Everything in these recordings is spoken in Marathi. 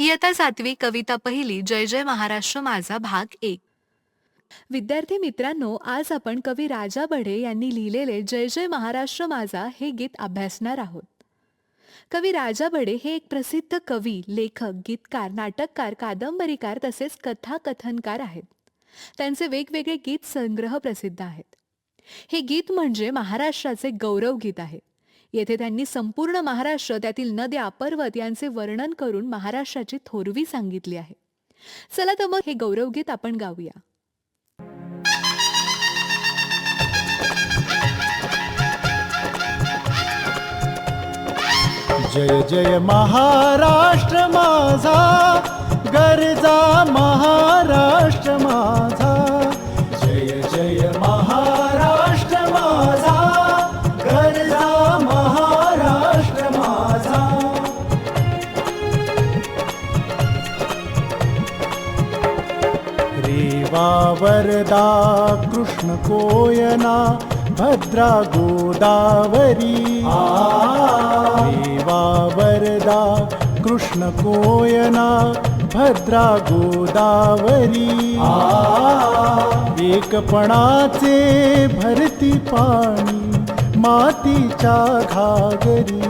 इयत्ता 7वी कविता पहिली जय जय महाराष्ट्र माझा भाग 1. विद्यार्थी मित्रांनो, आज आपण कवी राजा बढे यांनी लिहिलेले जय जय महाराष्ट्र माझा हे गीत अभ्यासणार आहोत. कवी राजा बढे हे एक प्रसिद्ध कवी, लेखक, गीतकार, नाटककार, कादंबरीकार तसेच कथा कथनकार आहेत. त्यांचे वेगवेगळे गीत संग्रह प्रसिद्ध आहेत. हे गीत म्हणजे महाराष्ट्राचे गौरव गीत आहे. येथे त्यांनी संपूर्ण महाराष्ट्र, त्यातील नद्या, पर्वत यांचे वर्णन करून महाराष्ट्राची थोरवी सांगितली आहे. चला तर मग हे गौरव गीत आपण गाऊया. जय जय महाराष्ट्र माझा, गरजा महाराष्ट्र माझा. जय जय महाराष्ट्र माझा, गरजा महाराष्ट्र माझा. रेवा वरदा कृष्ण कोयना, भद्रा गोदावरी. रेवा वरदा कृष्ण कोयना, भद्रा गोदावरी. एकपणाचे भरती पाणी मातीच्या घागरी.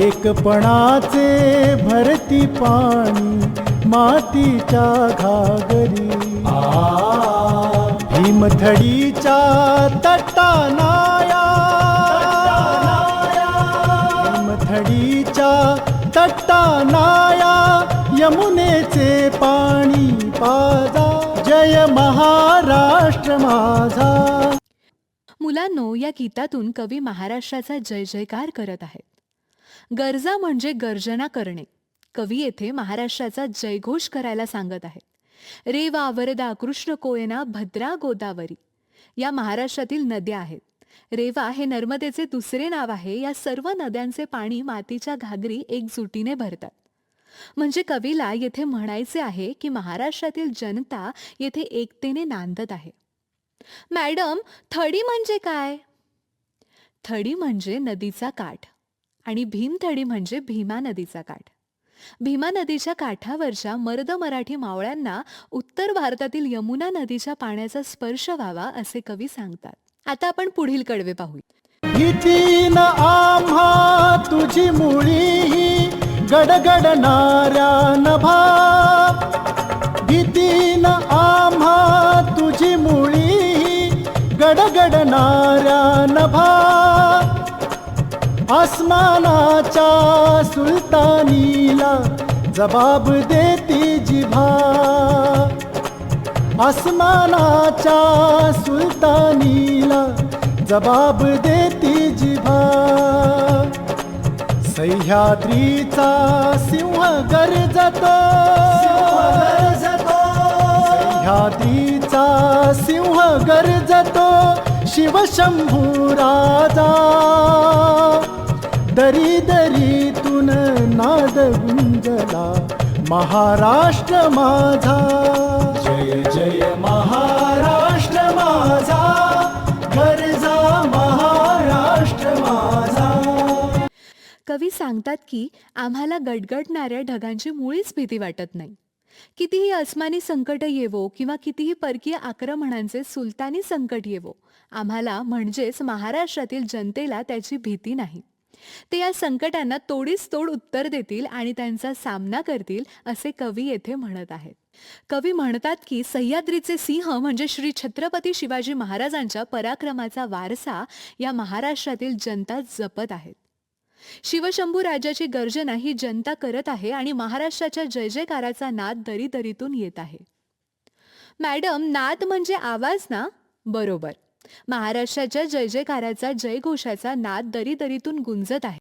एकपणाचे भरती पाणी मातीच्या घागरी. भीमथडीच्या तटानाया, भीमथडीच्या तटानाया, यमुनेचे पाणी पाजा. जय महाराष्ट्र माझा. मुलांनो, या गीतातून कवी महाराष्ट्राचा जय जयकार करत आहेत. गरजा म्हणजे गर्जना करणे. कवी येथे महाराष्ट्राचा जयघोष करायला सांगत आहेत. रेवा वरदा कृष्ण कोयना, भद्रा गोदावरी या महाराष्ट्रातील नद्या आहेत. रेवा हे नर्मदेचे दुसरे नाव आहे. या सर्व नद्यांचे पाणी मातीच्या घागरी एकजुटीने भरतात. म्हणजे कवीला येथे म्हणायचे आहे की महाराष्ट्रातील जनता येथे एकतेने नांदत आहे. मॅडम, थडी म्हणजे काय? थडी म्हणजे नदीचा काठ आणि भीमथडी म्हणजे भीमा नदीचा काठ. भीमा नदीच्या काठावरच्या मर्द मराठी मावळ्यांना उत्तर भारतातील यमुना नदीच्या पाण्याचा स्पर्श व्हावा असे कवी सांगतात. आता आपण पुढील कडवे पाहू. भीतीन आम्हा तुझी मुळी, गडगडणाऱ्या नभा. भीतीन आम्हा तुझी मुळी, गडगडणाऱ्या नभा. आसमानाच्या सुलतानीला जबाब देती जिभा. आसमानाच्या सुलतानीला जबाब देती जिभा. सह्याद्रीचा सिंह गरजतो, सह्याद्रीचा सिंह गरजतो, शिवशंभू राजा. दरी दरीतून नाद गुंजला महाराष्ट्र माझा. जय जय महाराष्ट्र माझा, गरजा महाराष्ट्र माझा. कवी सांगतात की आम्हाला गडगडणाऱ्या ढगांची मुळीच भीती वाटत नाही. कितीही आसमानी संकट येवो किंवा कितीही परकीय आक्रमणांचे सुलतानी संकट येवो, आम्हाला म्हणजेच महाराष्ट्रातील जनतेला त्याची भीती नाही. ते या संकटांना तोडीस तोड उत्तर देतील आणि त्यांचा सामना करतील असे कवी येथे म्हणत आहेत. कवी म्हणतात की सह्याद्रीचे सिंह म्हणजे श्री छत्रपती शिवाजी महाराजांच्या पराक्रमाचा वारसा या महाराष्ट्रातील जनता जपत आहेत. शिवशंभू राजाची गर्जना ही जनता करत आहे आणि महाराष्ट्राच्या जय जयकाराचा नाद दरी दरीतून येत आहे. मॅडम, नाद म्हणजे आवाज ना? बरोबर. महाराष्ट्राच्या जय जयकाराचा, जयघोषाचा नाद दरी दरीतून गुंजत आहे.